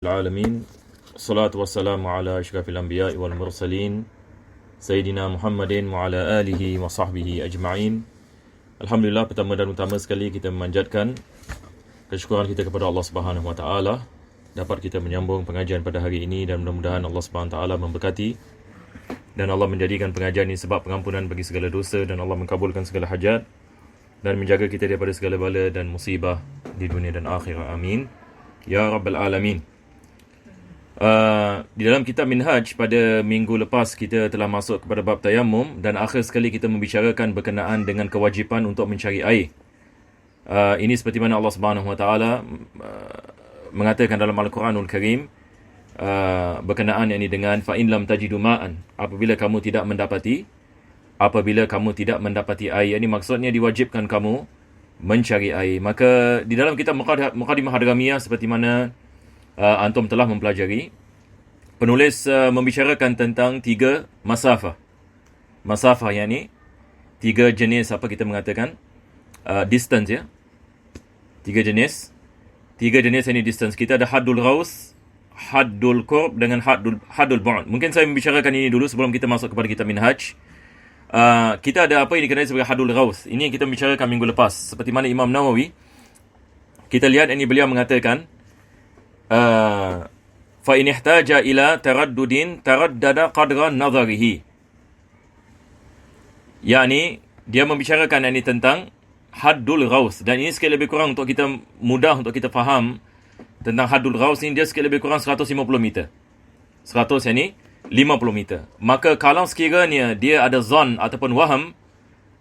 العالمين الصلاة والسلام على أشرف الأنبياء والمرسلين Sayyidina Muhammadin wa ala alihi wa sahbihi ajma'in. Alhamdulillah, pertama dan utama sekali kita memanjatkan kesyukuran kita kepada Allah Subhanahu wa taala dapat kita menyambung pengajian pada hari ini, dan mudah-mudahan Allah Subhanahu wa taala memberkati dan Allah menjadikan pengajian ini sebab pengampunan bagi segala dosa, dan Allah mengabulkan segala hajat dan menjaga kita daripada segala bala dan musibah di dunia dan akhirat. Amin ya rabbal alamin. Di dalam kitab Minhaj pada minggu lepas kita telah masuk kepada bab tayammum, dan akhir sekali kita membicarakan berkenaan dengan kewajipan untuk mencari air. Ini seperti mana Allah Subhanahu wa taala mengatakan dalam Al-Quranul Karim berkenaan ini dengan fa in lam tajidu ma'an, apabila kamu tidak mendapati air. Ini maksudnya diwajibkan kamu mencari air. Maka di dalam kitab Muqaddimah Hadramiyah, seperti mana antum telah mempelajari, penulis membicarakan tentang tiga masafah. Masafah yang ni tiga jenis, apa kita mengatakan, distance ya. Tiga jenis ini distance. Kita ada haddul ghaus, haddul qurb dengan haddul bu'd. Mungkin saya membicarakan ini dulu sebelum kita masuk kepada kitab Minhaj. Kita ada apa yang dikenali sebagai haddul ghaus. Ini yang kita membicarakan minggu lepas. Seperti mana Imam Nawawi, kita lihat ini beliau mengatakan fa in ihtaja ila taraddudin taraddada qadra nazarihi. Yani dia membicarakan ini tentang haddul ghaus, dan ini sikit lebih kurang untuk kita mudah untuk kita faham tentang haddul ghaus ini. Dia sikit lebih kurang 150 meter. 100 yang ni 50 meter. Maka kalau sekiranya dia ada zon ataupun waham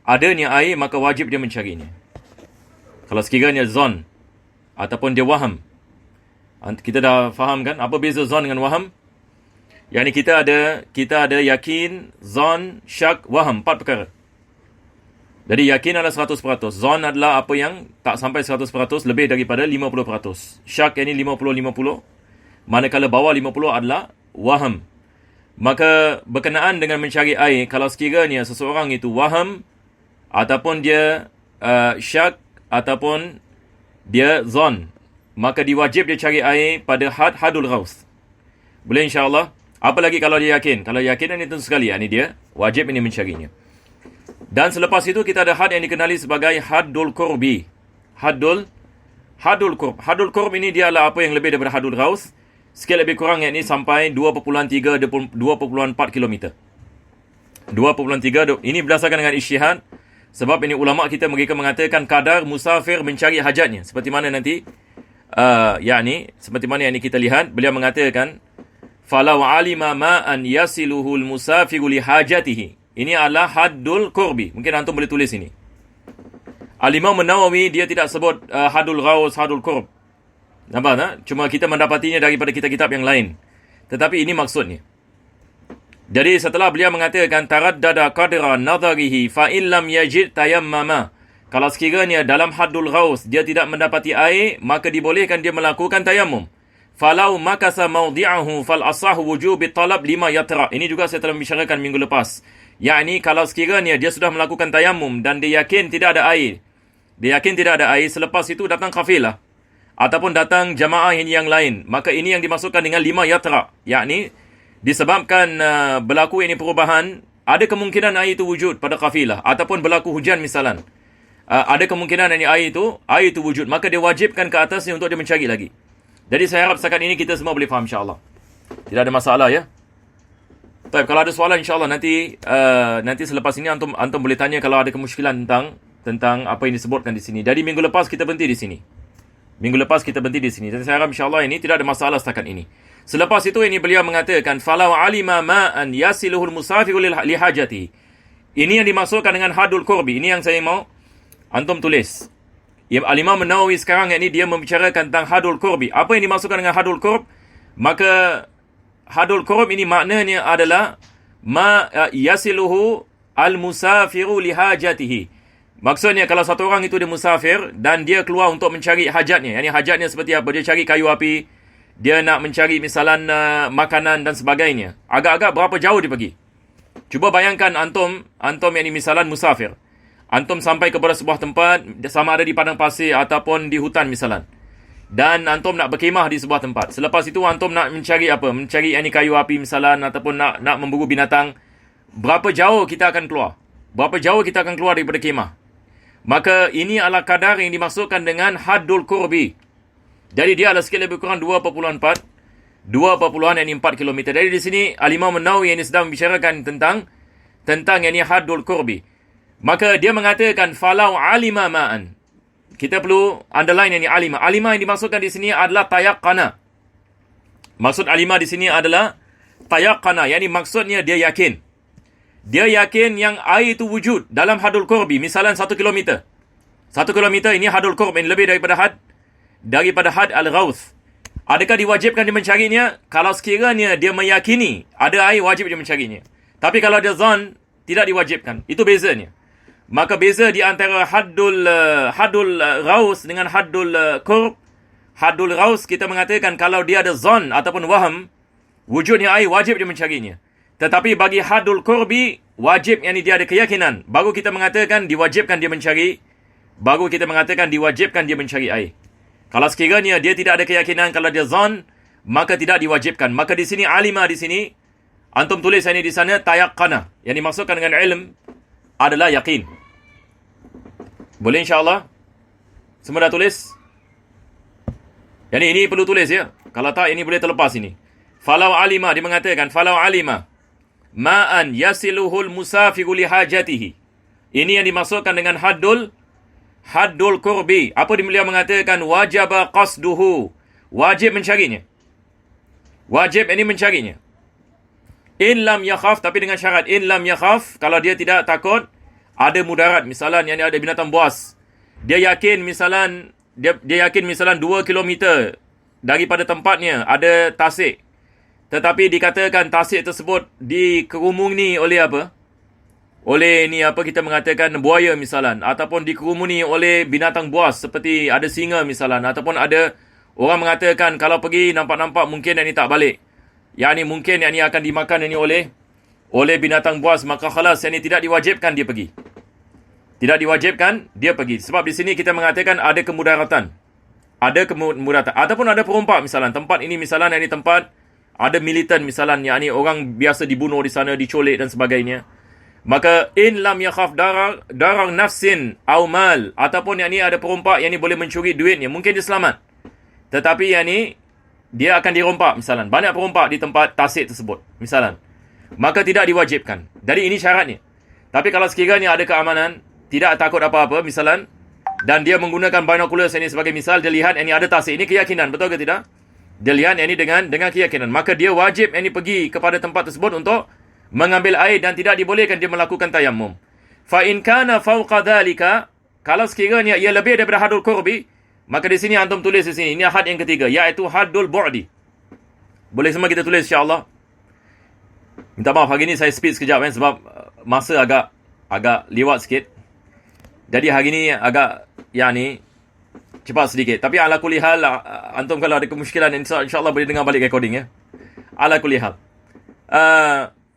adanya air, maka wajib dia mencarinya. Kalau sekiranya zon ataupun dia waham, kita dah faham kan apa beza zon dengan waham? Yani kita ada yakin, zon, syak, waham, 4 perkara. Jadi yakin adalah 100%, zon adalah apa yang tak sampai 100%, lebih daripada 50%. Syak ini 50-50, manakala bawah 50 adalah waham. Maka berkenaan dengan mencari air, kalau sekiranya seseorang itu waham ataupun dia syak ataupun dia zon, maka diwajib dia cari air pada haddul ghaus. Boleh insyaAllah. Apa lagi kalau dia yakin? Kalau yakin ini tentu sekali, ini dia wajib ini mencarinya. Dan selepas itu kita ada had yang dikenali sebagai haddul qurbi. Haddul qurb. Haddul qurb ini dia adalah apa yang lebih daripada haddul ghaus, sikit lebih kurang yakni sampai 2.3 2.4 km. 2.3. Ini berdasarkan dengan isytihad, sebab ini ulama kita mereka mengatakan kadar musafir mencari hajatnya. Seperti mana nanti seperti mana yang kita lihat, beliau mengatakan falau alima ma'an yasiluhul musafiru li hajatihi. Ini adalah haddul qurbi. Mungkin antum boleh tulis ini. Al-Imam Nawawi dia tidak sebut haddul ghaus, haddul qurb. Nampak tak? Cuma kita mendapatinya daripada kitab-kitab yang lain. Tetapi ini maksudnya. Jadi setelah beliau mengatakan taraddada qadra nadharihi fa in lam yajid tayammama. Kalau sekiranya dalam haddul ghaus dia tidak mendapati air, maka dibolehkan dia melakukan tayammum. Falau makasa mawdi'ahu fal asahu wujubi talab lima yatra. Ini juga saya telah membicarakan minggu lepas. Yakni kalau sekiranya dia sudah melakukan tayammum dan dia yakin tidak ada air. Selepas itu datang kafilah ataupun datang jamaah yang lain, maka ini yang dimasukkan dengan lima yatra. Yakni disebabkan berlaku ini perubahan, ada kemungkinan air itu wujud pada kafilah ataupun berlaku hujan misalan. Ada kemungkinan air itu wujud, maka dia wajibkan ke atasnya untuk dia mencari lagi. Jadi saya harap setakat ini kita semua boleh faham insyaAllah. Tidak ada masalah ya. Baik, kalau ada soalan insyaAllah nanti selepas ini antum boleh tanya kalau ada kemusykilan tentang apa yang disebutkan di sini. Jadi minggu lepas kita berhenti di sini. Dan saya harap insyaAllah ini tidak ada masalah setakat ini. Selepas itu ini beliau mengatakan falau alima ma'an yasiluhul musafiru li hajati. Ini yang dimasukkan dengan haddul qurbi. Ini yang saya mau antum tulis. Al-Imam Nawawi sekarang ini dia membicarakan tentang haddul qurbi. Apa yang dimaksudkan dengan haddul qurb? Maka haddul qurb ini maknanya adalah ma yasiluhu al-musafiru li hajatihi. Maksudnya kalau satu orang itu dia musafir dan dia keluar untuk mencari hajatnya. Yani hajatnya seperti apa? Dia cari kayu api, dia nak mencari misalan makanan dan sebagainya. Agak-agak berapa jauh dia pergi? Cuba bayangkan antum yang ini misalan musafir. Antum sampai kepada sebuah tempat, sama ada di padang pasir ataupun di hutan misalan. dan antum nak berkemah di sebuah tempat. Selepas itu antum nak mencari apa? Mencari kayu api misalan, ataupun nak memburu binatang. Berapa jauh kita akan keluar? Berapa jauh kita akan keluar daripada kemah? Maka ini adalah kadar yang dimaksudkan dengan haddul qurbi. Jadi dia adalah sikit lebih kurang 2.4 km. Jadi di sini Al-Imam An-Nawawi yang sedang membicarakan tentang ini haddul qurbi. Maka dia mengatakan falau alima ma'an. Kita perlu underline ini alima. Alima yang dimaksudkan di sini adalah tayaqqana. Maksud alima di sini adalah tayaqqana. Yani maksudnya dia yakin. Dia yakin yang air itu wujud dalam haddul qurbi. Misalan 1 km. 1 km ini haddul qurb, ini lebih daripada had al-ghauth. Adakah diwajibkan dia mencarinya? Kalau sekiranya dia meyakini ada air, wajib dia mencarinya. Tapi kalau dia zan, tidak diwajibkan. Itu bezanya. Maka beza di antara haddul ghaus dengan haddul qurb. Haddul ghaus kita mengatakan kalau dia ada zan ataupun waham wujudnya air, wajib dia mencarinya. Tetapi bagi haddul qurbi, wajib yang dia ada keyakinan. Baru kita mengatakan diwajibkan dia mencari. Baru kita mengatakan diwajibkan dia mencari air. Kalau sekiranya dia tidak ada keyakinan, kalau dia zan, maka tidak diwajibkan. Maka di sini alima di sini antum tulis ini di sana tayaqqana. Yang dimaksudkan dengan ilm adalah yakin. Boleh insya-Allah? Semua dah tulis? Yang ini perlu tulis ya. Kalau tak ini boleh terlepas ini. Falau alima, dia mengatakan falau alima ma'an yasiluhul musafiru li hajatihi. Ini yang dimaksudkan dengan haddul qurbi. Apa beliau mengatakan? Wajaba qasduhu. Wajib mencarinya. Wajib ini mencarinya. In lam yakhaf, tapi dengan syarat. In lam yakhaf, kalau dia tidak takut ada mudarat. Misalan yang ada binatang buas. Dia yakin misalan 2 km daripada tempatnya ada tasik. Tetapi dikatakan tasik tersebut dikerumuni oleh apa? Oleh kita mengatakan buaya misalan, ataupun dikerumuni oleh binatang buas seperti ada singa misalan, ataupun ada orang mengatakan kalau pergi nampak-nampak mungkin tak balik. Mungkin akan dimakan oleh binatang buas, maka khalas tidak diwajibkan dia pergi. Tidak diwajibkan dia pergi. Sebab di sini kita mengatakan ada kemudaratan. Ada kemudaratan ataupun ada perompak misalan. Tempat ini misalan tempat ada militan misalan, orang biasa dibunuh di sana, diculik dan sebagainya. Maka in lam yakhaf darar nafsin aw mal, ataupun ada perompak yang boleh mencuri duitnya, mungkin dia selamat. Tetapi dia akan dirompak misalan. Banyak perompak di tempat tasik tersebut misalan. Maka tidak diwajibkan. Jadi ini syaratnya. Tapi kalau sekiranya ada keamanan, tidak takut apa-apa misalan, dan dia menggunakan binoculars ini sebagai misal, dia lihat ada tasik, ini keyakinan, betul ke tidak? Dia lihat dengan keyakinan, maka dia wajib pergi kepada tempat tersebut untuk mengambil air dan tidak dibolehkan dia melakukan tayammum. Fa in kana fawqa dhalika, kalau sekiranya ia lebih daripada haddul qurbi, maka di sini antum tulis di sini, ini had yang ketiga, iaitu haddul bu'di. Boleh semua kita tulis insya-Allah. Minta maaf hari ini saya speed sekejap sebab masa agak lewat sikit. Jadi hari ini agak cepat sedikit. Tapi ala kulli hal, antum kalau ada kemusykilan insya-Allah boleh dengar balik recording ya. Ala kulli hal.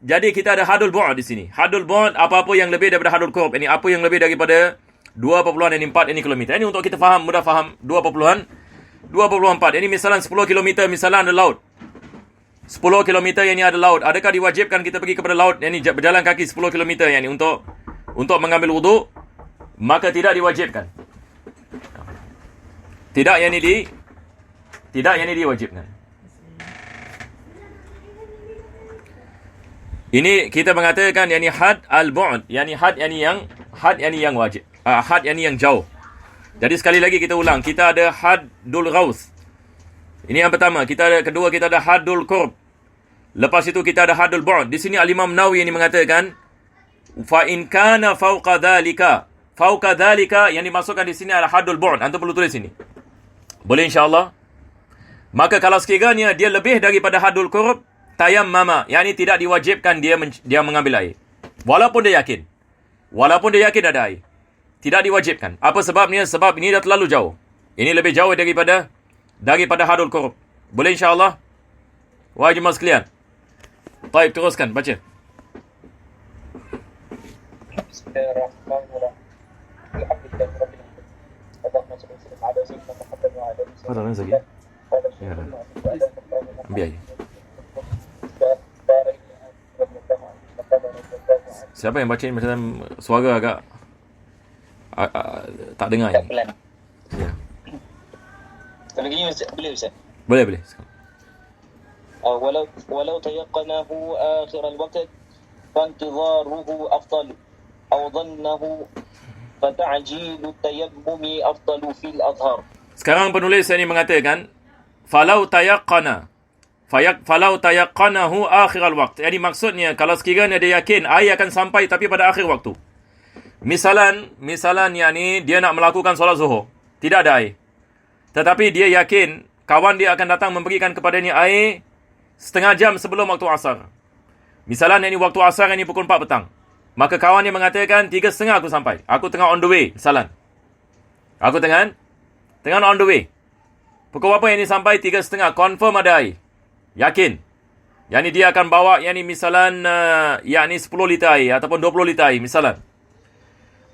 Jadi kita ada haddul bu'd di sini. Haddul bu'd apa-apa yang lebih daripada haddul qurb. Ini apa yang lebih daripada 2.4 kilometer. Ini untuk kita faham, mudah faham 2.4. Ini misalan 10 km misalan ada laut. 10 km yang ini ada laut. Adakah diwajibkan kita pergi kepada laut ini berjalan kaki 10 km yang ini untuk mengambil wudu? Maka tidak diwajibkan. Tidak yang ini diwajibkan. Ini kita mengatakan had al-bu'd, had yang wajib. Had yang jauh. Jadi sekali lagi kita ulang, kita ada haddul ghaus. Ini yang pertama, kedua kita ada haddul qurb. Lepas itu kita ada haddul bu'd. Di sini Al-Imam Nawawi ini mengatakan fa in kana fawqa dhalika. Fawqa dhalika yang dimasukkan di sini adalah haddul bu'd. Antum perlu tulis sini. Boleh insya-Allah? Maka kalau sekiranya dia lebih daripada haddul qurb, tayammama, tidak diwajibkan dia mengambil air. Walaupun dia yakin ada air, tidak diwajibkan. Apa sebabnya? Sebab ini dah terlalu jauh. Ini lebih jauh daripada haddul qurb. Boleh insya-Allah? Wahai jemaah sekalian. Baik, teruskan baca. Bismillahirrahmanirrahim. Alhamdulillah rabbil alamin. Fadal lagi. Ya. Ambil aja. Siapa yang baca ini macam suara agak tak dengar ini. Ya. Kalau gini boleh Ustaz? Boleh. ولو تيقنه آخر الوقت فانتظاره أفضل أو ظنه فتعجيل التيمم أفضل في الأظهر. Sekarang penulis ini mengatakan falau tayaqqanahu akhir al-waqt. Jadi maksudnya kalau sekiranya dia yakin air akan sampai tapi pada akhir waktu. Misalan yakni dia nak melakukan solat zuhur, tidak ada air. Tetapi dia yakin kawan dia akan datang memberikan kepadanya air setengah jam sebelum waktu asar. Misalan ini waktu asar ini pukul 4 petang. Maka kawan dia mengatakan 3:30 aku sampai. Aku tengah on the way. Misalan. Aku tengah on the way. Pukul berapa yang ini sampai? 3:30. Confirm ada air. Yakin. Yang ni dia akan bawa misalan 10 liter air ataupun 20 liter air. Misalan.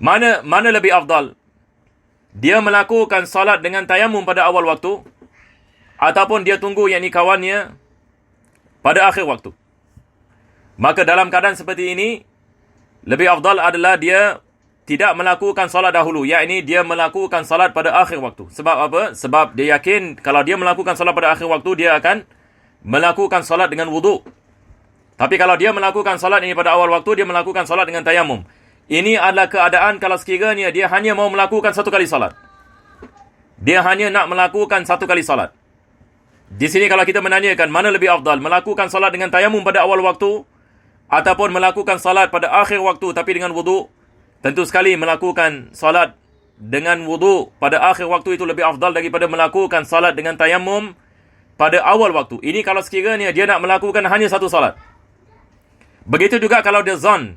Mana lebih afdal? Dia melakukan salat dengan tayamum pada awal waktu ataupun dia tunggu kawannya pada akhir waktu. Maka dalam keadaan seperti ini, lebih afdal adalah dia tidak melakukan salat dahulu. Yakni dia melakukan salat pada akhir waktu. Sebab apa? Sebab dia yakin kalau dia melakukan salat pada akhir waktu, dia akan melakukan salat dengan wuduk. Tapi kalau dia melakukan salat ini pada awal waktu, dia melakukan salat dengan tayamum. Ini adalah keadaan kalau sekiranya dia hanya mau melakukan satu kali salat. Dia hanya nak melakukan satu kali salat. Di sini kalau kita menanyakan mana lebih afdal, melakukan salat dengan tayamum pada awal waktu ataupun melakukan salat pada akhir waktu tapi dengan wuduk, tentu sekali melakukan salat dengan wuduk pada akhir waktu itu lebih afdal daripada melakukan salat dengan tayamum pada awal waktu. Ini kalau sekiranya dia nak melakukan hanya satu salat. Begitu juga kalau dia zon.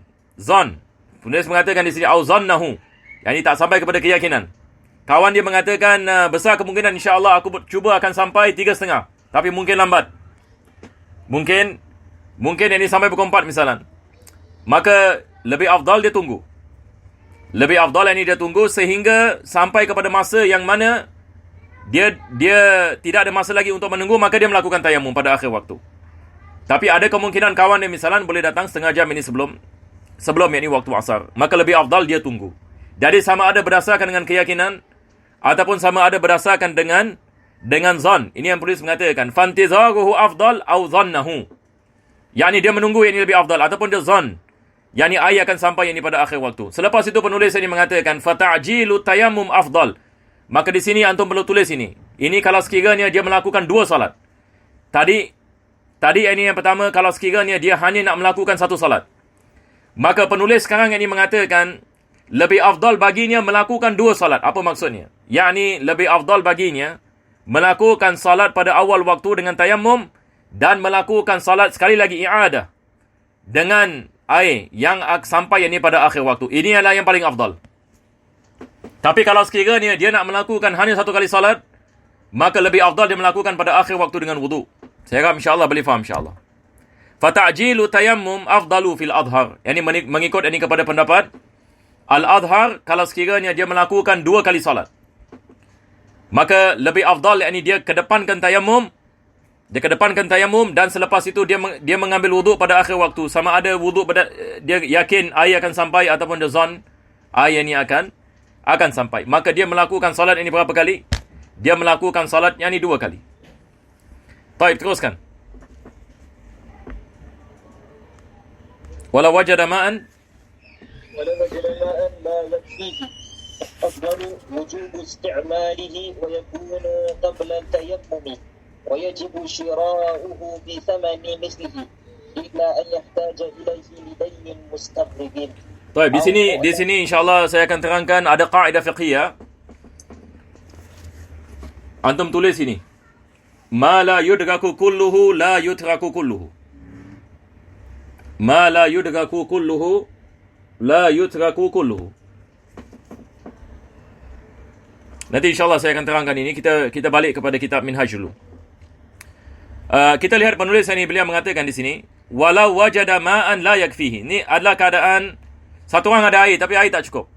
Penulis mengatakan di sini au zannahu, yakni tak sampai kepada keyakinan. Kawan dia mengatakan besar kemungkinan insya-Allah aku cuba akan sampai 3:30, tapi mungkin lambat. Mungkin ini sampai pukul 4 misalan. Maka lebih afdal dia tunggu. Lebih afdal ini dia tunggu sehingga sampai kepada masa yang mana dia tidak ada masa lagi untuk menunggu, maka dia melakukan tayamum pada akhir waktu. Tapi ada kemungkinan kawan dia misalan boleh datang setengah jam ini sebelum yakni waktu asar. Maka lebih afdal dia tunggu. Jadi sama ada berdasarkan dengan keyakinan ataupun sama ada berdasarkan dengan zon. Ini yang penulis mengatakan fantizaruhu afdal au zannahu. Yani dia menunggu yang ini lebih afdal ataupun dia zon. Yani air akan sampai ini pada akhir waktu. Selepas itu penulis ini mengatakan fata'jilu tayammum afdal. Maka di sini antum perlu tulis ini. Ini kalau sekiranya dia melakukan dua salat. Tadi ini yang pertama kalau sekiranya dia hanya nak melakukan satu salat. Maka penulis sekarang ini mengatakan lebih afdal baginya melakukan dua salat. Apa maksudnya? Yakni lebih afdal baginya melakukan salat pada awal waktu dengan tayamum dan melakukan salat sekali lagi i'adah dengan air yang sampai ini pada akhir waktu. Ini adalah yang paling afdal. Tapi kalau sekiranya dia nak melakukan hanya satu kali salat, maka lebih afdal dia melakukan pada akhir waktu dengan wuduk. Saya harap insya-Allah boleh faham insya-Allah. Fata'jilu tayammum afdalu fil adhar. Yani mengikut ini kepada pendapat al-adhar, kalau sekiranya dia melakukan dua kali salat, maka lebih afdal yakni dia kedepankan tayamum. Dia kedepankan tayamum dan selepas itu dia mengambil wuduk pada akhir waktu. Sama ada wuduk pada dia yakin air akan sampai ataupun dia zon air ini akan sampai. Maka dia melakukan salat ini berapa kali? Dia melakukan salat yakni dua kali. Baik, teruskan. Walau wajada ma'an لا يكفيه أفضل وجوب استعماله ويكون قبل التيمم ويجب شراؤه بثمن مثله إلا أن يحتاج إليه لدين مستقرب. Baik, di sini insya-Allah saya akan terangkan ada kaidah fiqhiyah. Antum tulis ini. Ma la yudraku kulluhu la yutraku kulluhu. Ma la yudraku kulluhu la yutraku kulluhu. Nanti insya-Allah saya akan terangkan ini. Kita balik kepada kitab Minhaj dulu. Kita lihat penulis ini, beliau mengatakan di sini, walau wajada ma'an la yakfihi. Ini adalah keadaan satu orang ada air tapi air tak cukup.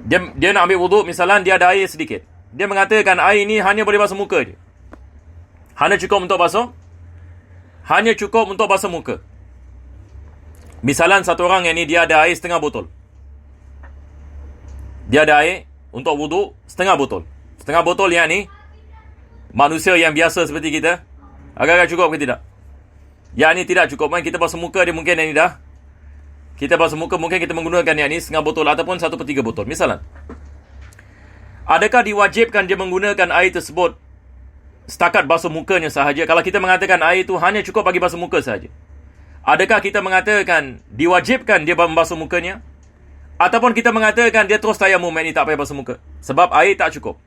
Dia nak ambil wuduk, misalnya dia ada air sedikit. Dia mengatakan air ni hanya boleh basuh muka je. Hanya cukup untuk basuh muka. Misalnya satu orang yang ni dia ada air setengah botol. Dia ada air untuk wuduk setengah botol. Setengah botol yang ni manusia yang biasa seperti kita, agak-agak cukup ke tidak? Yang ni tidak cukup. Kita basuh muka dia mungkin yang ni dah. Kita basuh muka mungkin kita menggunakan yang ni setengah botol ataupun 1/3 botol. Misalnya, adakah diwajibkan dia menggunakan air tersebut setakat basuh mukanya sahaja? Kalau kita mengatakan air itu hanya cukup bagi basuh muka sahaja, adakah kita mengatakan diwajibkan dia membasuh mukanya? Ataupun kita mengatakan dia terus tayamum, ini tak payah basuh muka sebab air tak cukup?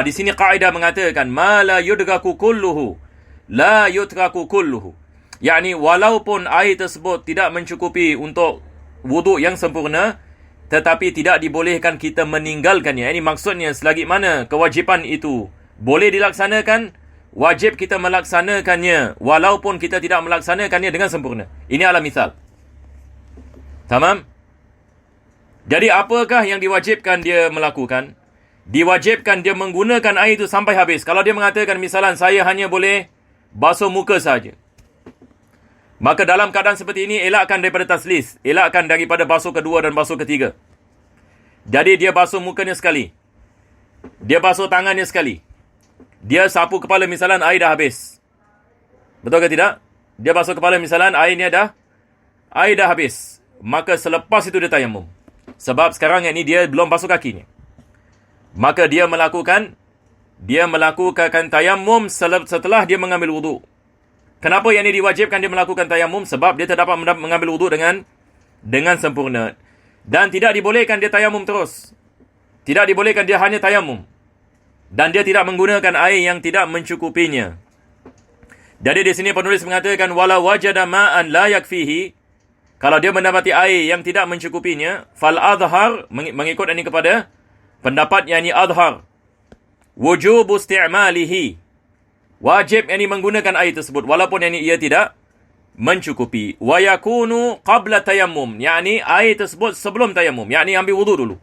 Di sini kaedah mengatakan ma la yudraku kulluhu la yutraku kulluhu. Yakni walaupun air tersebut tidak mencukupi untuk wuduk yang sempurna, tetapi tidak dibolehkan kita meninggalkannya. Ini maksudnya selagi mana kewajipan itu boleh dilaksanakan, wajib kita melaksanakannya walaupun kita tidak melaksanakannya dengan sempurna. Ini adalah misal. Tamam? Jadi apakah yang diwajibkan dia melakukan? Diwajibkan dia menggunakan air itu sampai habis. Kalau dia mengatakan misalnya saya hanya boleh basuh muka saja, maka dalam keadaan seperti ini elakkan daripada taslis, elakkan daripada basuh kedua dan basuh ketiga. Jadi dia basuh mukanya sekali, dia basuh tangannya sekali, dia sapu kepala misalnya air dah habis. Betul ke tidak? Dia basuh kepala misalnya air dah habis. Maka selepas itu dia tayamum. Sebab sekarang ini dia belum basuh kakinya. Maka dia melakukan tayamum setelah dia mengambil wuduk. Kenapa yang ini diwajibkan dia melakukan tayamum? Sebab dia tak dapat mengambil wuduk dengan sempurna. Dan tidak dibolehkan dia tayamum terus. Tidak dibolehkan dia hanya tayamum. Dan dia tidak menggunakan air yang tidak mencukupinya. Jadi di sini penulis mengatakan wala wajada ma'an la yakfihi. Kalau dia mendapati air yang tidak mencukupinya, fal adhar, mengikut ini kepada pendapat yang ini adhar, wujub isti'malihi, wajib yang ini menggunakan air tersebut walaupun yang ini ia tidak mencukupi. Wa yakunu qabla tayammum, yakni air tersebut sebelum tayammum, yakni ambil wuduk dulu.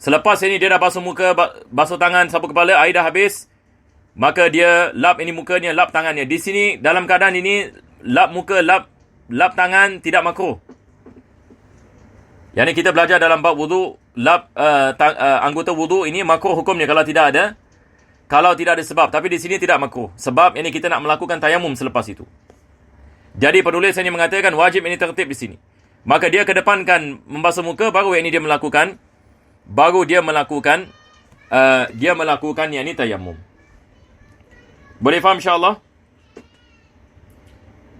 Selepas ini dia dah basuh muka, basuh tangan, sapu kepala, air dah habis, maka dia lap ini mukanya, lap tangannya. Di sini dalam keadaan ini lap muka, lap tangan tidak makruh. Yang ini kita belajar dalam bab wuduk, lap anggota wuduk ini makruh hukumnya kalau tidak ada sebab. Tapi di sini tidak makruh. Sebab ini kita nak melakukan tayamum selepas itu. Jadi penulis ini mengatakan wajib ini tertib di sini. Maka dia kedepankan membasuh muka, baru ini dia melakukan yang ini tayamum. Boleh faham insya-Allah?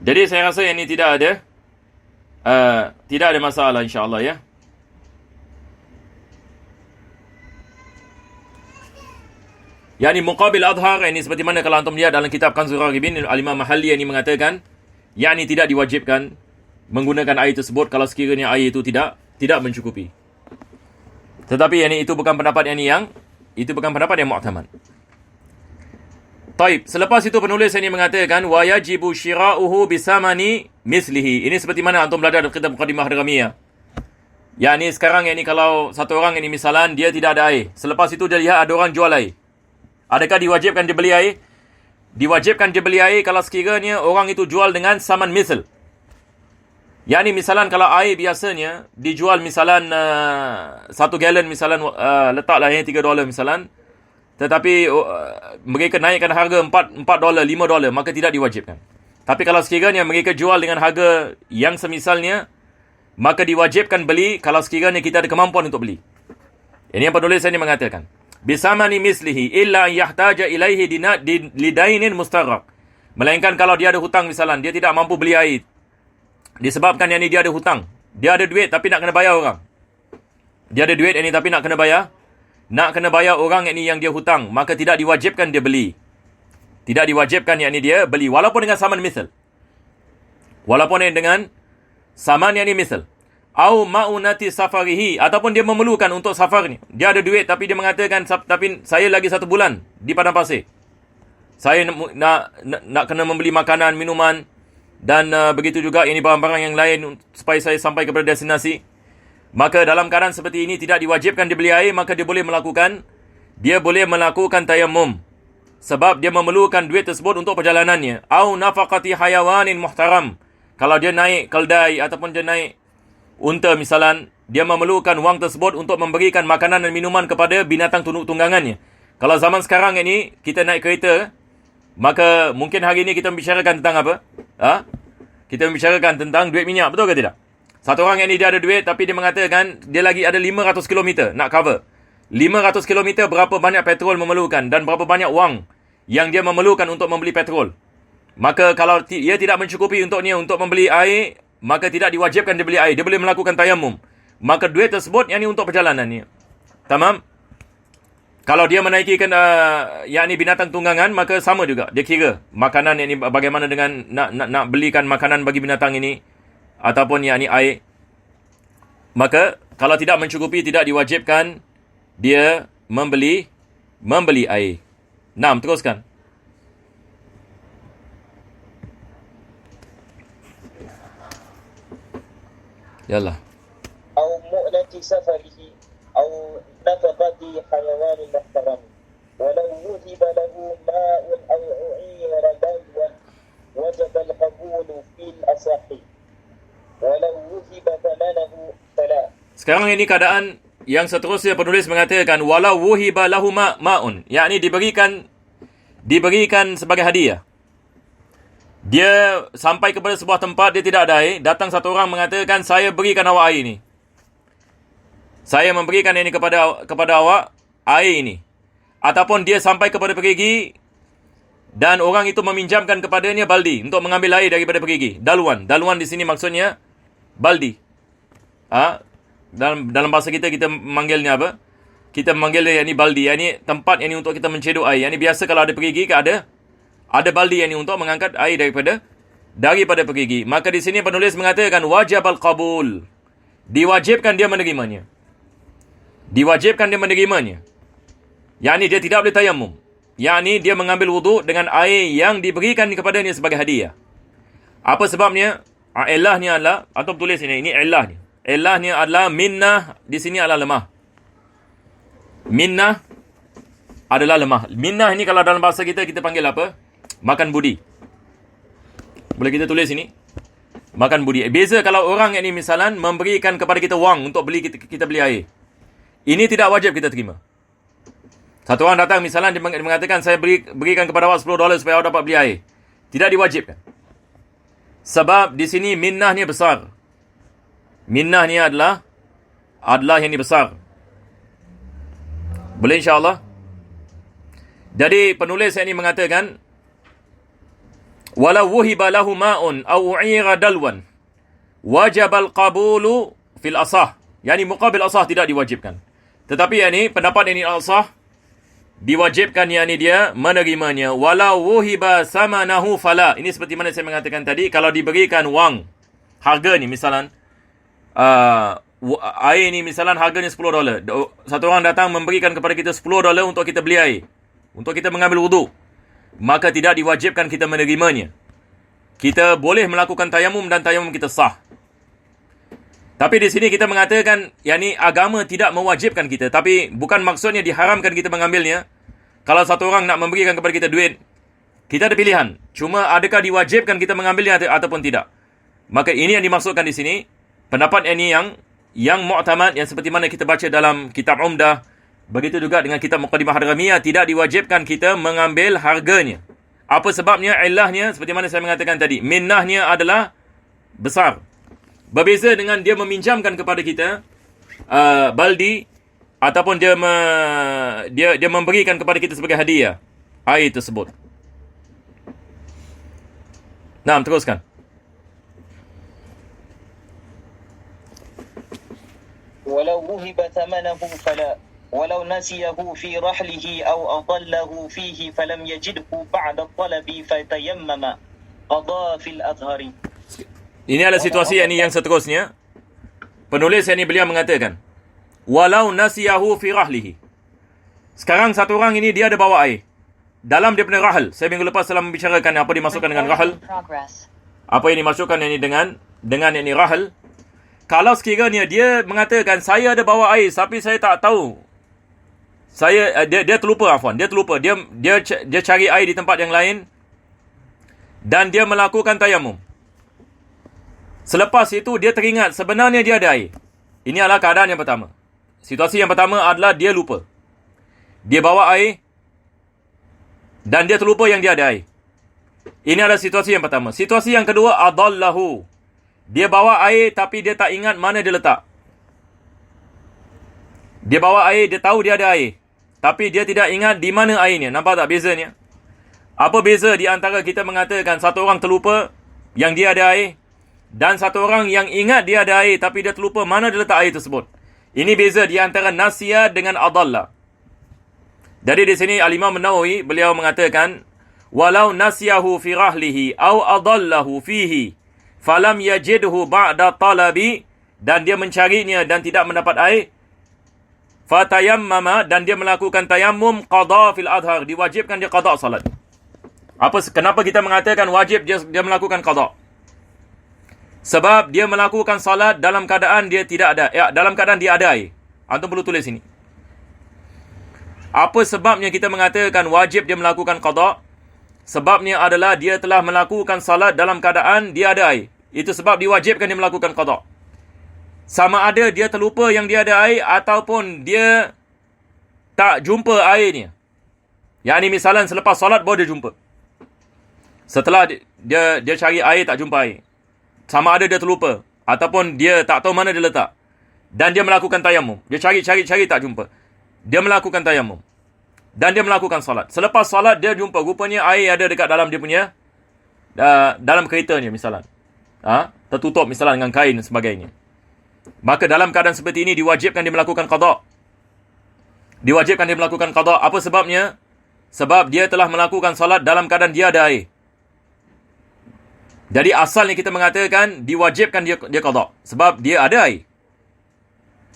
Jadi saya rasa yang ini tidak ada masalah insya-Allah ya. Yang ini muqabil adhar, ini seperti mana kalau antum lihat dalam kitab Kanzul Raghibin, Al-Imam Mahalli yang ini mengatakan yang ini tidak diwajibkan menggunakan air tersebut kalau sekiranya air itu tidak mencukupi. Tetapi yang ini itu bukan pendapat yang mu'tamad. Taib, selepas itu penulis ini mengatakan wa yajibu syira'uhu bisamani mislihi. Ini seperti mana antum belajar dalam kitab Muqaddimah Hadramiyah. Yang ini sekarang yang ini kalau satu orang ini misalan dia tidak ada air, selepas itu dia lihat ada orang jual air. Adakah diwajibkan dia beli air? Diwajibkan dia beli air kalau sekiranya orang itu jual dengan saman misl. Yang ini misalan kalau air biasanya dijual misalan 1 galon misalan letaklah yang $3 misalan. Tetapi mereka naikkan harga $4, $5, maka tidak diwajibkan. Tapi kalau sekiranya mereka jual dengan harga yang semisalnya, maka diwajibkan beli kalau sekiranya kita ada kemampuan untuk beli. Ini yang penulis ini mengatakan. Bisamani mislihi illa yahtaja ilaihi lidainin mustaraq. Melainkan kalau dia ada hutang misalan, dia tidak mampu beli air. Disebabkan yang ini dia ada hutang. Dia ada duit tapi nak kena bayar orang. Dia ada duit ini tapi nak kena bayar orang ini yang dia hutang, maka tidak diwajibkan dia beli. Tidak diwajibkan yang ini dia beli walaupun dengan saman misal. Walaupun dengan saman yang ini misal. Au ma'unati safarihi, ataupun dia memerlukan untuk safar ni. Dia ada duit tapi dia mengatakan tapi saya lagi 1 bulan di padang pasir. Saya nak kena membeli makanan, minuman dan begitu juga ini barang-barang yang lain supaya saya sampai kepada destinasi. Maka dalam keadaan seperti ini tidak diwajibkan dia beli air, maka dia boleh melakukan tayammum. Sebab dia memerlukan duit tersebut untuk perjalanannya. Au nafaqati hayawanin muhtaram. Kalau dia naik keldai ataupun dia naik unta misalan, dia memerlukan wang tersebut untuk memberikan makanan dan minuman kepada binatang tunggangannya. Kalau zaman sekarang ini kita naik kereta, maka mungkin hari ini kita membicarakan tentang apa? Kita membicarakan tentang duit minyak, betul ke tidak? Satu orang ini dia ada duit tapi dia mengatakan dia lagi ada 500 km nak cover. 500 km berapa banyak petrol memerlukan dan berapa banyak wang yang dia memerlukan untuk membeli petrol. Maka kalau dia tidak mencukupi untuk membeli air, maka tidak diwajibkan dia beli air. Dia boleh melakukan tayamum. Maka duit tersebut yang ini untuk perjalanannya. Tamam? Kalau dia menaikikan binatang tunggangan, maka sama juga. Dia kira makanan ini bagaimana dengan nak belikan makanan bagi binatang ini ataupun air. Maka kalau tidak mencukupi, tidak diwajibkan dia membeli air. Naam, teruskan. Yalah. أو مؤنة سفره أو نفقة حيوان محترم ولو وهب له ماء أو أعير دلوا وجب القبول في الأصح ولو وهب ثمنه فلا. Sekarang ini keadaan yang seterusnya penulis mengatakan walau wuhiba lahu ma'un, yakni diberikan sebagai hadiah. Dia sampai kepada sebuah tempat, dia tidak ada air, datang satu orang mengatakan saya berikan awak air ini. Saya memberikan ini kepada awak air ini. Ataupun dia sampai kepada perigi dan orang itu meminjamkan kepadanya baldi untuk mengambil air daripada perigi. Daluan di sini maksudnya baldi. Dalam bahasa kita memanggilnya apa? Kita memanggilnya ini baldi. Ini tempat ini untuk kita mencedok air. Ini biasa kalau ada perigi ada baldi ini untuk mengangkat air daripada perigi. Maka di sini penulis mengatakan wajib al-qabul. Diwajibkan dia menerimanya. Yakni dia tidak boleh tayamum. Yakni dia mengambil wuduk dengan air yang diberikan kepadanya sebagai hadiah. Apa sebabnya? Ilahnya adalah, atau tulis ini ilahnya. Ilahnya adalah minnah, di sini adalah lemah. Minnah adalah lemah. Minnah ini kalau dalam bahasa kita panggil apa? Makan budi. Boleh kita tulis ini? Makan budi. Beza kalau orang ini misalan memberikan kepada kita wang untuk kita beli air. Ini tidak wajib kita terima. Satu orang datang misalan dia mengatakan saya berikan kepada awak $10 supaya awak dapat beli air. Tidak diwajibkan. Sebab di sini minnahnya besar. Minnahnya adalah yang ini besar. Boleh insya-Allah? Jadi penulis ini mengatakan walau wuhiba lahu ma'un aw u'ira dalwan wajib al-qabulu fil asah. Yani muqabil asah tidak diwajibkan. Tetapi pendapat ini al-asah diwajibkan, dia menerimanya. Walau wuhiba samanahu fala. Ini seperti mana saya mengatakan tadi, kalau diberikan wang harga ni misalan air ni misalan harganya $10. Satu orang datang memberikan kepada kita $10 untuk kita beli air, untuk kita mengambil wuduk, maka tidak diwajibkan kita menerimanya. Kita boleh melakukan tayamum dan tayamum kita sah. Tapi di sini kita mengatakan agama tidak mewajibkan kita, tapi bukan maksudnya diharamkan kita mengambilnya. Kalau satu orang nak memberikan kepada kita duit, kita ada pilihan. Cuma adakah diwajibkan kita mengambilnya ataupun tidak? Maka ini yang dimaksudkan di sini. Pendapat ini yang mu'tamad, yang seperti mana kita baca dalam kitab Umdah. Begitu juga dengan kitab Muqaddimah Hadramiyah, tidak diwajibkan kita mengambil harganya. Apa sebabnya? Ilahnya seperti mana saya mengatakan tadi, minnahnya adalah besar. Berbeza dengan dia meminjamkan kepada kita baldi ataupun dia memberikan kepada kita sebagai hadiah air tersebut. Nah, teruskan. ولو وهب ثمنه فلا ولو نسيه في رحله أو أضله فيه فلم يجده بعد الطلب فتيمم قضى في الأظهر. Ini adalah situasi yang seterusnya. Penulis beliau mengatakan walau nasiyahu fi rahlihi. Sekarang satu orang ini dia ada bawa air dalam dia punya rahal. Saya minggu lepas telah membicarakan apa dimasukkan dengan rahal. Apa yang dimasukkan dengan rahal. kalau sekiranya dia mengatakan saya ada bawa air tapi saya tak tahu, dia terlupa, dia terlupa, dia cari air di tempat yang lain dan dia melakukan tayamum. Selepas itu dia teringat sebenarnya dia ada air. Ini adalah keadaan yang pertama. Situasi yang pertama adalah dia lupa. Dia bawa air dan dia terlupa yang dia ada air. Ini adalah situasi yang pertama. Situasi yang kedua, adallahu. Dia bawa air tapi dia tak ingat mana dia letak. Dia bawa air, dia tahu dia ada air, tapi dia tidak ingat di mana airnya. Nampak tak bezanya? Apa beza di antara kita mengatakan satu orang terlupa yang dia ada air dan satu orang yang ingat dia ada air tapi dia terlupa mana dia letak air tersebut? Ini beza di antara nasiya dengan adalla. Jadi di sini Al-Imam An-Nawawi beliau mengatakan walau nasiyahu fi rahlihi au adallahu fihi falam yajidhu ba'da talabi, dan dia mencarinya dan tidak mendapat air, fatayammama, dan dia melakukan tayammum, qada fil adhar, diwajibkan dia qada salat. Kenapa kita mengatakan wajib dia melakukan qada? Sebab dia melakukan salat dalam keadaan dia tidak ada, dalam keadaan dia ada air. Antum perlu tulis sini. Apa sebabnya kita mengatakan wajib dia melakukan qada? Sebabnya adalah dia telah melakukan salat dalam keadaan dia ada air. Itu sebab diwajibkan dia melakukan qada. Sama ada dia terlupa yang dia ada air ataupun dia tak jumpa airnya. Yang ini misalan selepas solat baru dia jumpa. Setelah dia cari air tak jumpa air. Sama ada dia terlupa ataupun dia tak tahu mana dia letak. Dan dia melakukan tayamum. Dia cari tak jumpa. Dia melakukan tayamum. Dan dia melakukan solat. Selepas solat dia jumpa rupanya air ada dekat dalam dia punya dalam keretanya misalan. Tertutup misalnya dengan kain dan sebagainya. Maka dalam keadaan seperti ini diwajibkan dia melakukan qada. Diwajibkan dia melakukan qada. Apa sebabnya? Sebab dia telah melakukan salat dalam keadaan dia ada air. Jadi asalnya kita mengatakan diwajibkan dia qada sebab dia ada air.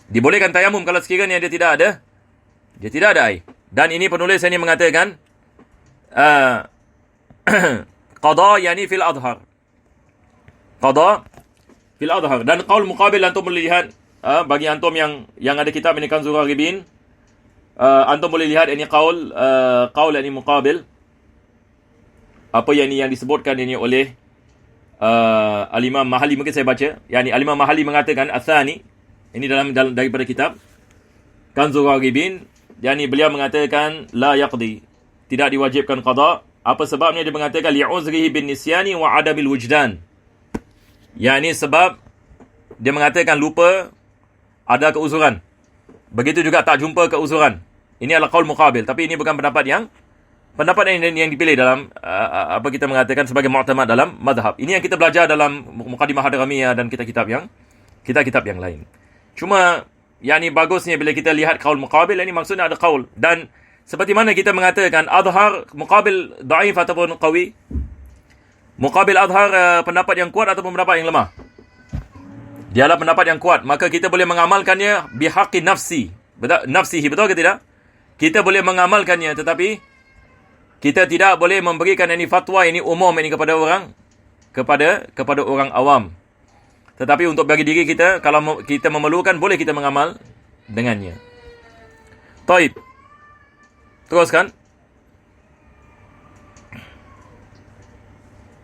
Dibolehkan tayamum kalau sekiranya dia tidak ada air. Dan ini penulis ini mengatakan qada yani fil adhar. Qada fil adhar. Dan qaul muqabil antum boleh lihat, bagi antum yang ada kitab ini Kanzul Gharibin, antum boleh lihat ini qaul ini muqabil. Apa yang disebutkan ini oleh Al-Imam Mahali, mungkin saya baca. Yani Al-Imam Mahali mengatakan athani, ini dalam daripada kitab Kanzul Gharibin, yani beliau mengatakan la yaqdi, tidak diwajibkan qada. Apa sebabnya? Dia mengatakan li'uzrihi bin nisyani wa adamil wujdan. Yang ini sebab dia mengatakan lupa ada keuzuran. Begitu juga tak jumpa keuzuran. Ini adalah qaul muqabil, tapi ini bukan pendapat yang dipilih dalam apa kita mengatakan sebagai mu'tamad dalam madhab. Ini yang kita belajar dalam Muqaddimah Hadramiyah dan kitab-kitab yang lain. Cuma yang ini bagusnya bila kita lihat qaul muqabil, ini maksudnya ada qaul. Dan seperti mana kita mengatakan adhar muqabil dhaif ataupun qawi. Muqabil adhar pendapat yang kuat ataupun pendapat yang lemah? Dia adalah pendapat yang kuat. Maka kita boleh mengamalkannya bihaqqi nafsihi. Betul ke tidak? Kita boleh mengamalkannya, tetapi kita tidak boleh memberikan ini fatwa ini umum ini kepada orang awam. Tetapi untuk bagi diri kita, kalau kita memerlukan, boleh kita mengamal dengannya. Taib. Teruskan.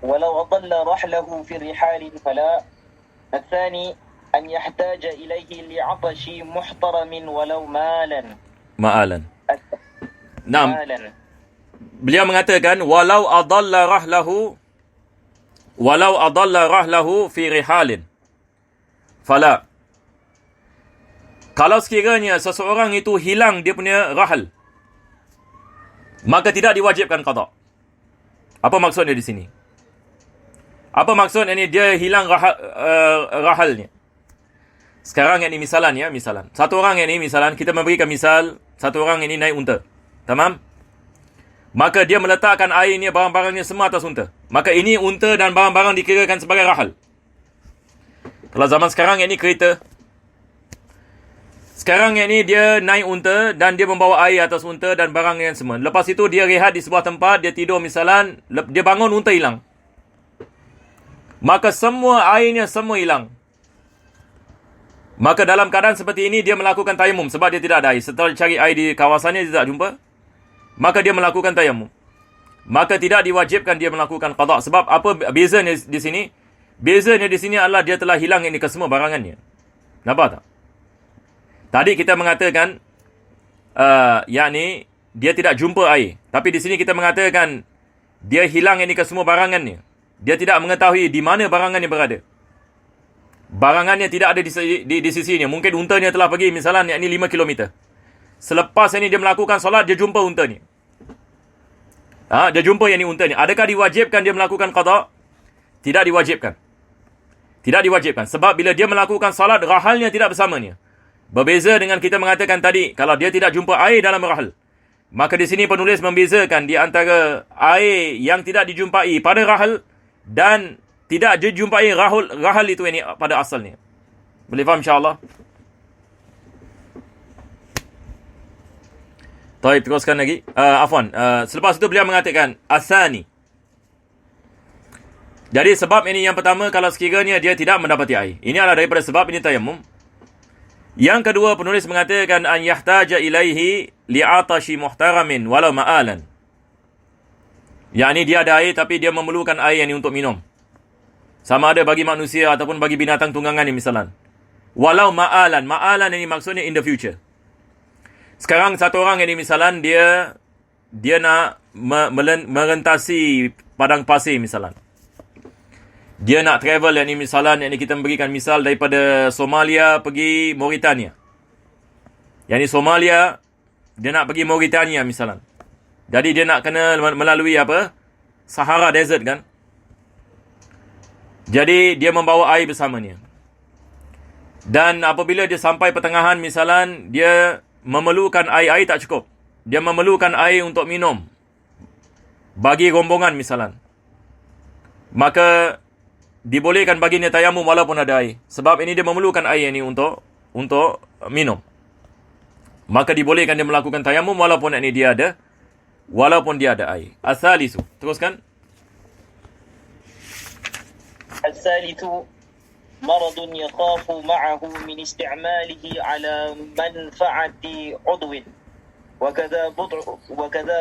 ولو أضل رحله في الرحال فلا. الثاني أن يحتاج إليه لعطش محترم ولو مالا. Naam. Beliau mengatakan walau adalla rahlahu fi rihalin fala. Kalau sekiranya seseorang itu hilang dia punya rahal, maka tidak diwajibkan qada. Apa maksudnya di sini? Apa maksud ini dia hilang rahalnya? Sekarang ini misalan. Satu orang ini misalan, kita memberikan misal, satu orang ini naik unta. Tamam? Maka dia meletakkan airnya, barang-barangnya semua atas unta. Maka ini unta dan barang-barang dikirakan sebagai rahal. Kalau zaman sekarang ini kereta. Sekarang ini dia naik unta dan dia membawa air atas unta dan barangnya semua. Lepas itu dia rehat di sebuah tempat, dia tidur misalan, dia bangun unta hilang. Maka semua airnya semua hilang. Maka dalam keadaan seperti ini, dia melakukan tayamum sebab dia tidak ada air. Setelah cari air di kawasannya, dia tak jumpa, maka dia melakukan tayamum. Maka tidak diwajibkan dia melakukan qada. Sebab apa bezanya di sini? Bezanya di sini adalah dia telah hilang ini ke semua barangannya. Nampak tak? Tadi kita mengatakan, yakni dia tidak jumpa air. Tapi di sini kita mengatakan, dia hilang ini ke semua barangannya. Dia tidak mengetahui di mana barangannya berada. Barangannya tidak ada di sisinya. Mungkin untanya telah pergi misalnya yakni 5 km. Selepas ini dia melakukan solat, dia jumpa untanya. Dia jumpa yang ni untanya. Adakah diwajibkan dia melakukan qada? Tidak diwajibkan. Tidak diwajibkan. Sebab bila dia melakukan salat, rahalnya tidak bersamanya. Berbeza dengan kita mengatakan tadi, kalau dia tidak jumpa air dalam rahal. Maka di sini penulis membezakan di antara air yang tidak dijumpai pada rahal dan tidak dijumpai rahal itu ini pada asalnya. Boleh faham insyaAllah? Baik, teruskan lagi. Selepas itu beliau mengatakan asani. Jadi sebab ini yang pertama, kalau sekiranya dia tidak mendapati air. Ini adalah daripada sebab ini tayamum. Yang kedua, penulis mengatakan an yahtaja ilaihi li'atashi muhtaramin walau ma'alan. Yakni dia ada air tapi dia memerlukan air yang ini untuk minum. Sama ada bagi manusia ataupun bagi binatang tunggangan ni misalan. Walau ma'alan. Ma'alan ini maksudnya in the future. Sekarang satu orang ini misalan dia nak merentasi padang pasir misalan. Dia nak travel yang ini misalan, yang ini kita berikan misal daripada Somalia pergi Mauritania. Yang ini Somalia, dia nak pergi Mauritania misalan. Jadi dia nak kena melalui apa? Sahara Desert kan? Jadi dia membawa air bersamanya. Dan apabila dia sampai pertengahan misalan, dia memerlukan air tak cukup. Dia memerlukan air untuk minum. Bagi rombongan misalan. Maka dibolehkan baginya tayamum walaupun ada air. Sebab ini dia memerlukan air ini untuk minum. Maka dibolehkan dia melakukan tayamum walaupun dia ada air. Asalisu. Teruskan. Asalisu مرض يخاف معه من استعماله على منفعة عضو وكذا